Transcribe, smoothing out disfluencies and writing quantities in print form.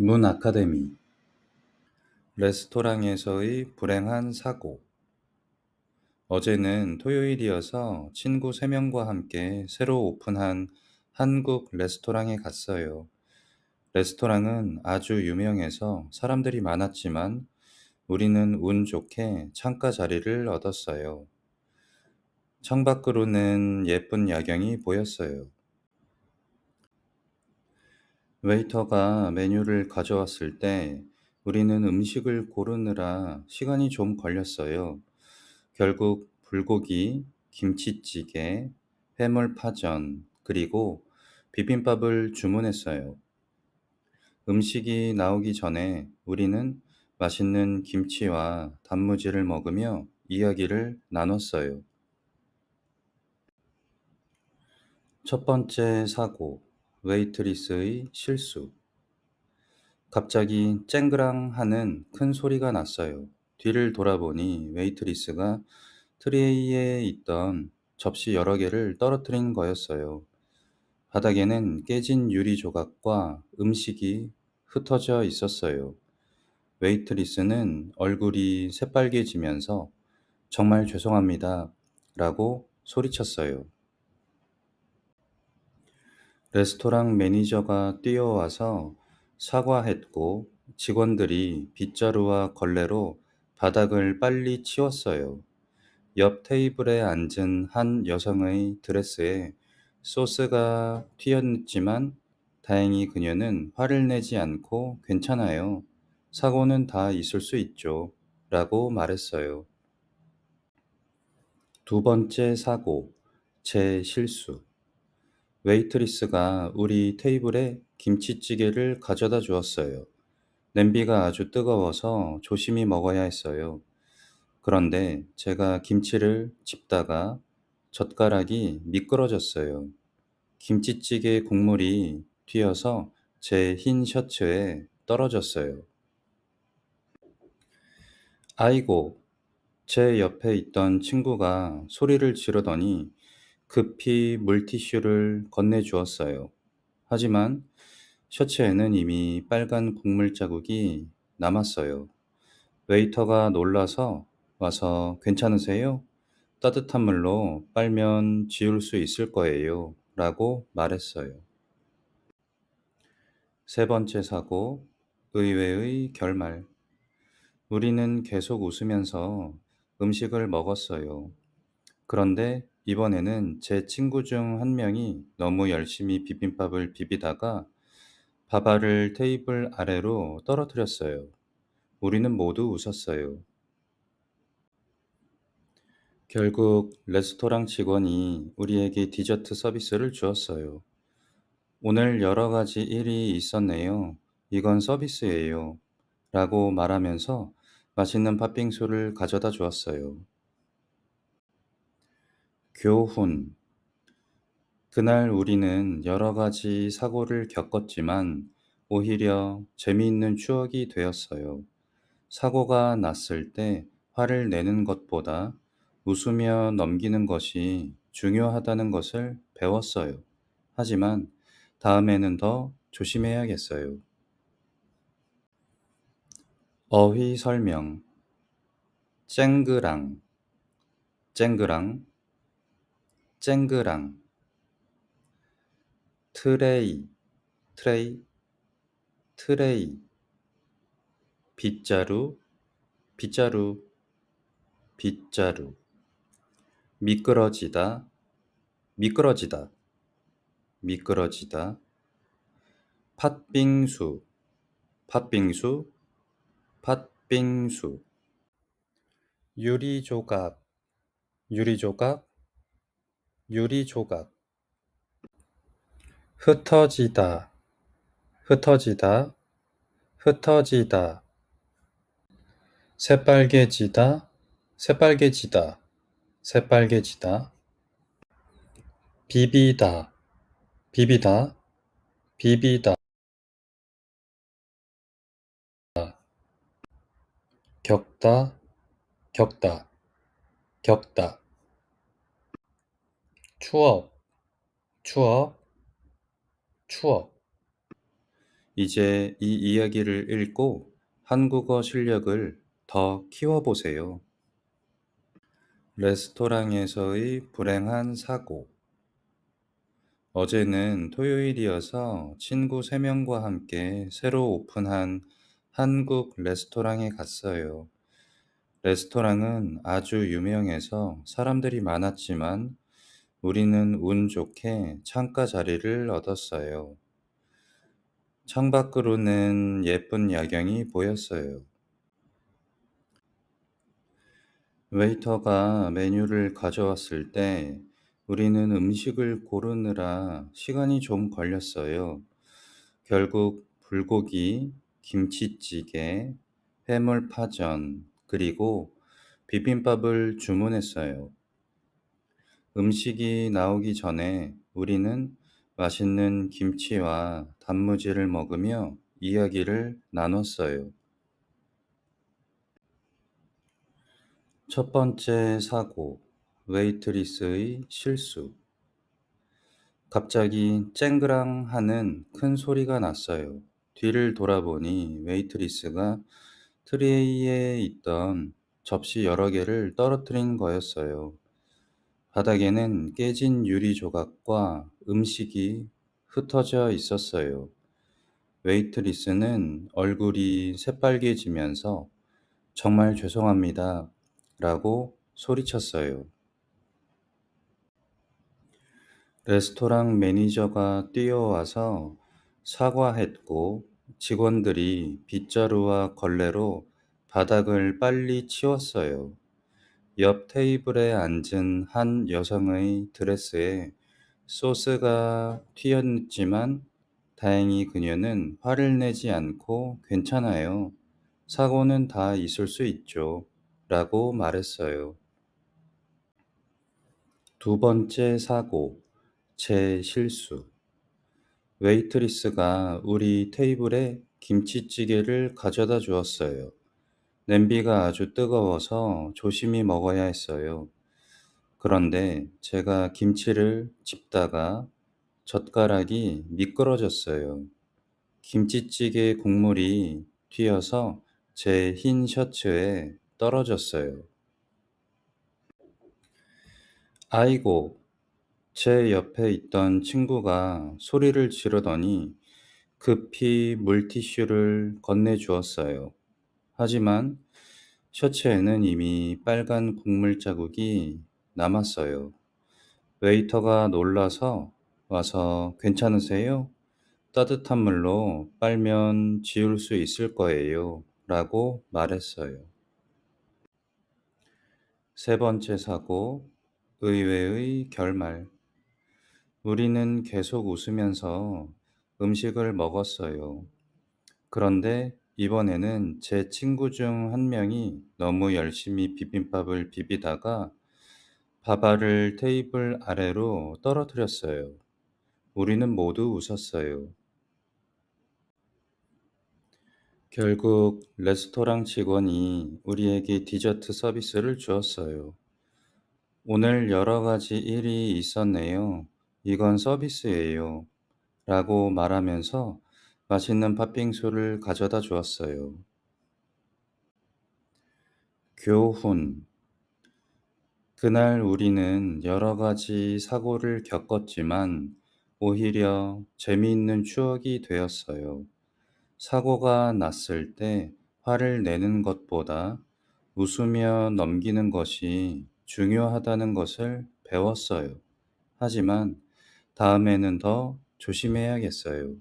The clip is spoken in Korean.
문 아카데미 레스토랑에서의 불행한 사고. 어제는 토요일이어서 친구 3명과 함께 새로 오픈한 한국 레스토랑에 갔어요. 레스토랑은 아주 유명해서 사람들이 많았지만 우리는 운 좋게 창가 자리를 얻었어요. 창밖으로는 예쁜 야경이 보였어요. 웨이터가 메뉴를 가져왔을 때 우리는 음식을 고르느라 시간이 좀 걸렸어요. 결국 불고기, 김치찌개, 해물파전, 그리고 비빔밥을 주문했어요. 음식이 나오기 전에 우리는 맛있는 김치와 단무지를 먹으며 이야기를 나눴어요. 첫 번째 사고, 웨이트리스의 실수. 갑자기 쨍그랑 하는 큰 소리가 났어요. 뒤를 돌아보니 웨이트리스가 트레이에 있던 접시 여러 개를 떨어뜨린 거였어요. 바닥에는 깨진 유리 조각과 음식이 흩어져 있었어요. 웨이트리스는 얼굴이 새빨개지면서 정말 죄송합니다 라고 소리쳤어요. 레스토랑 매니저가 뛰어와서 사과했고 직원들이 빗자루와 걸레로 바닥을 빨리 치웠어요. 옆 테이블에 앉은 한 여성의 드레스에 소스가 튀었지만 다행히 그녀는 화를 내지 않고 괜찮아요. 사고는 다 있을 수 있죠. 라고 말했어요. 두 번째 사고, 제 실수. 웨이트리스가 우리 테이블에 김치찌개를 가져다 주었어요. 냄비가 아주 뜨거워서 조심히 먹어야 했어요. 그런데 제가 김치를 집다가 젓가락이 미끄러졌어요. 김치찌개 국물이 튀어서 제 흰 셔츠에 떨어졌어요. 아이고, 제 옆에 있던 친구가 소리를 지르더니 급히 물티슈를 건네주었어요. 하지만 셔츠에는 이미 빨간 국물 자국이 남았어요. 웨이터가 놀라서 와서 괜찮으세요? 따뜻한 물로 빨면 지울 수 있을 거예요. 라고 말했어요. 세 번째 사고, 의외의 결말. 우리는 계속 웃으면서 음식을 먹었어요. 그런데 이번에는 제 친구 중 한 명이 너무 열심히 비빔밥을 비비다가 밥알을 테이블 아래로 떨어뜨렸어요. 우리는 모두 웃었어요. 결국 레스토랑 직원이 우리에게 디저트 서비스를 주었어요. 오늘 여러 가지 일이 있었네요. 이건 서비스예요. 라고 말하면서 맛있는 팥빙수를 가져다 주었어요. 교훈. 그날 우리는 여러 가지 사고를 겪었지만 오히려 재미있는 추억이 되었어요. 사고가 났을 때 화를 내는 것보다 웃으며 넘기는 것이 중요하다는 것을 배웠어요. 하지만 다음에는 더 조심해야겠어요. 어휘 설명. 쨍그랑, 쨍그랑, 쨍그랑. 트레이, 트레이, 트레이. 빗자루, 빗자루, 빗자루. 미끄러지다, 미끄러지다, 미끄러지다. 팥빙수, 팥빙수, 팥빙수. 유리조각, 유리조각, 유리조각. 흩어지다, 흩어지다, 흩어지다. 새빨개지다, 새빨개지다, 새빨개지다. 비비다, 비비다, 비비다. 겪다, 겪다, 겪다. 추억, 추억, 추억. 이제 이 이야기를 읽고 한국어 실력을 더 키워보세요. 레스토랑에서의 불행한 사고. 어제는 토요일이어서 친구 3명과 함께 새로 오픈한 한국 레스토랑에 갔어요. 레스토랑은 아주 유명해서 사람들이 많았지만 우리는 운 좋게 창가 자리를 얻었어요. 창밖으로는 예쁜 야경이 보였어요. 웨이터가 메뉴를 가져왔을 때 우리는 음식을 고르느라 시간이 좀 걸렸어요. 결국 불고기, 김치찌개, 해물파전, 그리고 비빔밥을 주문했어요. 음식이 나오기 전에 우리는 맛있는 김치와 단무지를 먹으며 이야기를 나눴어요. 첫 번째 사고, 웨이트리스의 실수. 갑자기 쨍그랑 하는 큰 소리가 났어요. 뒤를 돌아보니 웨이트리스가 트레이에 있던 접시 여러 개를 떨어뜨린 거였어요. 바닥에는 깨진 유리 조각과 음식이 흩어져 있었어요. 웨이트리스는 얼굴이 새빨개지면서 정말 죄송합니다 라고 소리쳤어요. 레스토랑 매니저가 뛰어와서 사과했고 직원들이 빗자루와 걸레로 바닥을 빨리 치웠어요. 옆 테이블에 앉은 한 여성의 드레스에 소스가 튀었지만 다행히 그녀는 화를 내지 않고 괜찮아요. 사고는 다 있을 수 있죠. 라고 말했어요. 두 번째 사고, 제 실수. 웨이트리스가 우리 테이블에 김치찌개를 가져다 주었어요. 냄비가 아주 뜨거워서 조심히 먹어야 했어요. 그런데 제가 김치를 집다가 젓가락이 미끄러졌어요. 김치찌개 국물이 튀어서 제 흰 셔츠에 떨어졌어요. 아이고, 제 옆에 있던 친구가 소리를 지르더니 급히 물티슈를 건네주었어요. 하지만 셔츠에는 이미 빨간 국물 자국이 남았어요. 웨이터가 놀라서 와서 괜찮으세요? 따뜻한 물로 빨면 지울 수 있을 거예요. 라고 말했어요. 세 번째 사고, 의외의 결말. 우리는 계속 웃으면서 음식을 먹었어요. 그런데 이번에는 제 친구 중 한 명이 너무 열심히 비빔밥을 비비다가 밥알을 테이블 아래로 떨어뜨렸어요. 우리는 모두 웃었어요. 결국 레스토랑 직원이 우리에게 디저트 서비스를 주었어요. 오늘 여러 가지 일이 있었네요. 이건 서비스예요. 라고 말하면서 맛있는 팥빙수를 가져다 주었어요. 교훈. 그날 우리는 여러 가지 사고를 겪었지만 오히려 재미있는 추억이 되었어요. 사고가 났을 때 화를 내는 것보다 웃으며 넘기는 것이 중요하다는 것을 배웠어요. 하지만 다음에는 더 조심해야겠어요.